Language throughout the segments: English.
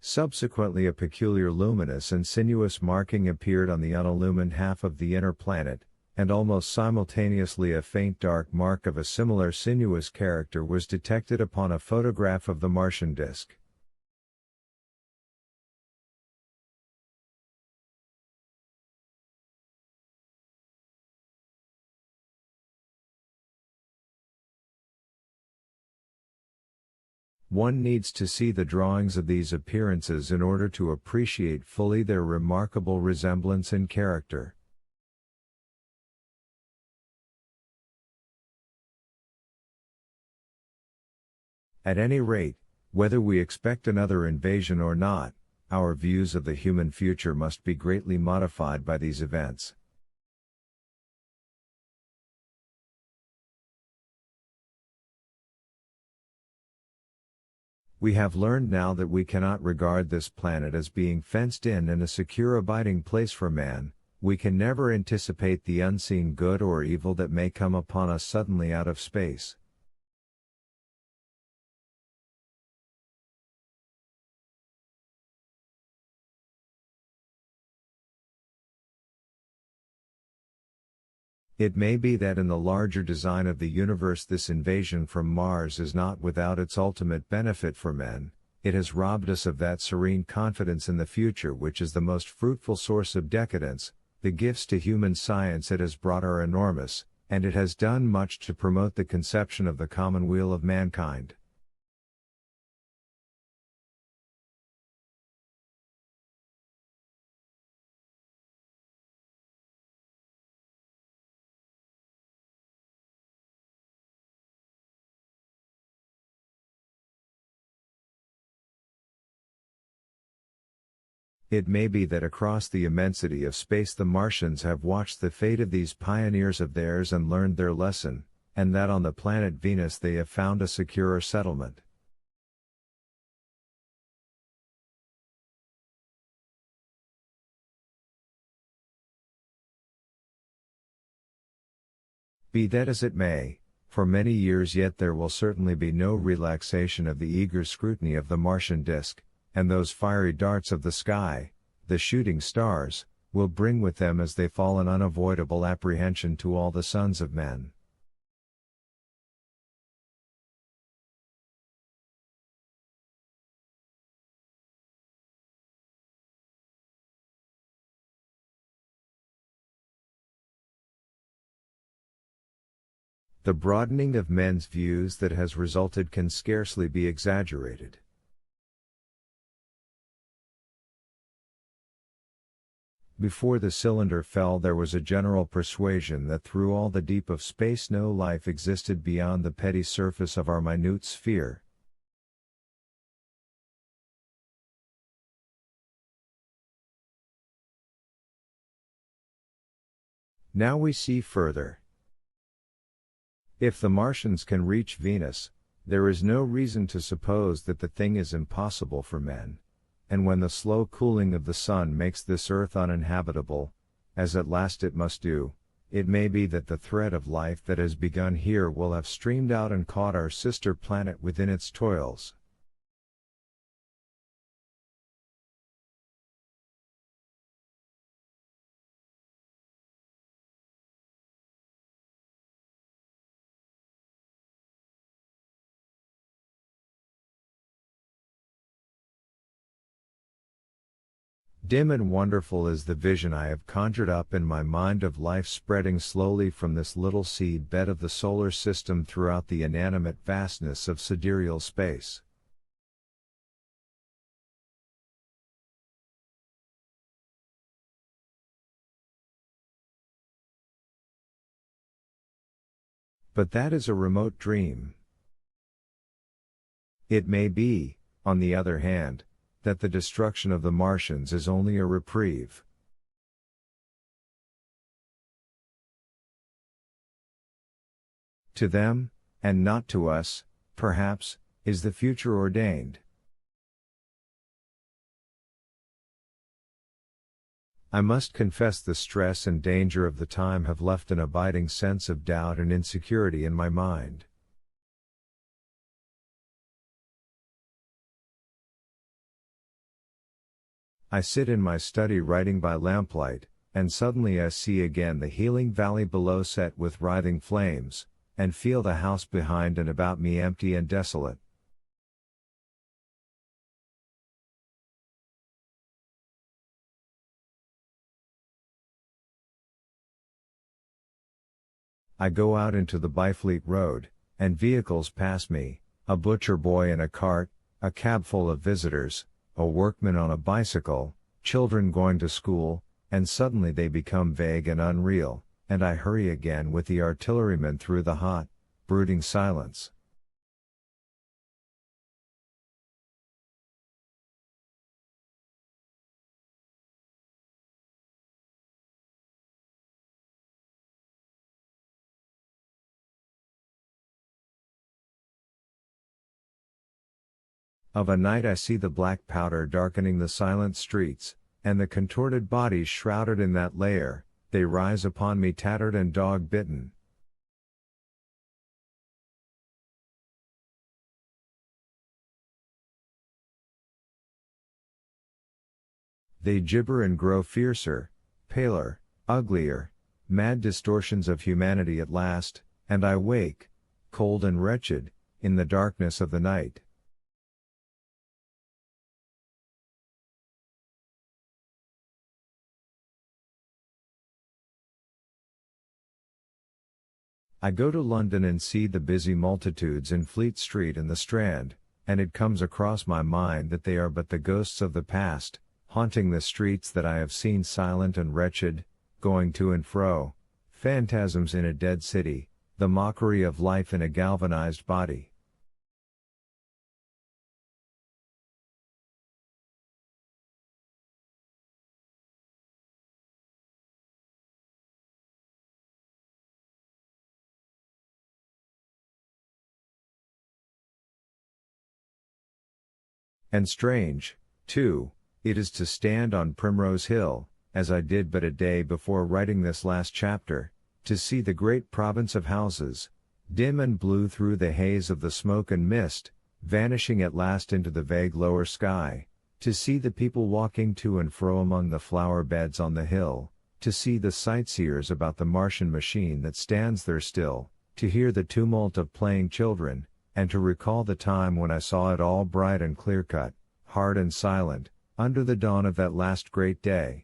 Subsequently, a peculiar luminous and sinuous marking appeared on the unillumined half of the inner planet, and almost simultaneously a faint dark mark of a similar sinuous character was detected upon a photograph of the Martian disk. One needs to see the drawings of these appearances in order to appreciate fully their remarkable resemblance in character. At any rate, whether we expect another invasion or not, our views of the human future must be greatly modified by these events. We have learned now that we cannot regard this planet as being fenced in and a secure abiding place for man. We can never anticipate the unseen good or evil that may come upon us suddenly out of space. It may be that in the larger design of the universe this invasion from Mars is not without its ultimate benefit for men. It has robbed us of that serene confidence in the future which is the most fruitful source of decadence. The gifts to human science it has brought are enormous, and it has done much to promote the conception of the commonweal of mankind. It may be that across the immensity of space the Martians have watched the fate of these pioneers of theirs and learned their lesson, and that on the planet Venus they have found a securer settlement. Be that as it may, for many years yet there will certainly be no relaxation of the eager scrutiny of the Martian disk, and those fiery darts of the sky, the shooting stars, will bring with them as they fall an unavoidable apprehension to all the sons of men. The broadening of men's views that has resulted can scarcely be exaggerated. Before the cylinder fell there was a general persuasion that through all the deep of space no life existed beyond the petty surface of our minute sphere. Now we see further. If the Martians can reach Venus, there is no reason to suppose that the thing is impossible for men. And when the slow cooling of the sun makes this earth uninhabitable, as at last it must do, it may be that the thread of life that has begun here will have streamed out and caught our sister planet within its toils. Dim and wonderful is the vision I have conjured up in my mind of life spreading slowly from this little seed bed of the solar system throughout the inanimate vastness of sidereal space. But that is a remote dream. It may be, on the other hand, that the destruction of the Martians is only a reprieve. To them, and not to us, perhaps, is the future ordained. I must confess the stress and danger of the time have left an abiding sense of doubt and insecurity in my mind. I sit in my study writing by lamplight, and suddenly I see again the healing valley below set with writhing flames, and feel the house behind and about me empty and desolate. I go out into the Byfleet Road, and vehicles pass me, a butcher boy in a cart, a cab full of visitors, a workman on a bicycle, children going to school, and suddenly they become vague and unreal, and I hurry again with the artilleryman through the hot, brooding silence. Of a night I see the black powder darkening the silent streets, and the contorted bodies shrouded in that layer, they rise upon me tattered and dog-bitten. They gibber and grow fiercer, paler, uglier, mad distortions of humanity at last, and I wake, cold and wretched, in the darkness of the night. I go to London and see the busy multitudes in Fleet Street and the Strand, and it comes across my mind that they are but the ghosts of the past, haunting the streets that I have seen silent and wretched, going to and fro, phantasms in a dead city, the mockery of life in a galvanized body. And strange, too, it is to stand on Primrose Hill, as I did but a day before writing this last chapter, to see the great province of houses, dim and blue through the haze of the smoke and mist, vanishing at last into the vague lower sky, to see the people walking to and fro among the flower beds on the hill, to see the sightseers about the Martian machine that stands there still, to hear the tumult of playing children, and to recall the time when I saw it all bright and clear-cut, hard and silent, under the dawn of that last great day.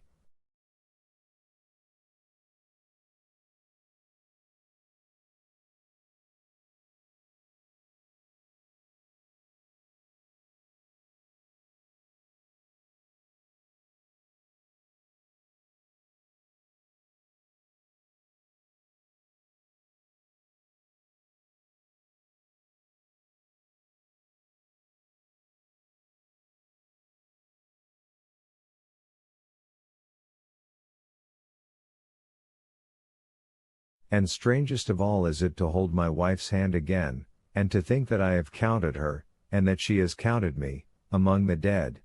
And strangest of all is it to hold my wife's hand again, and to think that I have counted her, and that she has counted me, among the dead,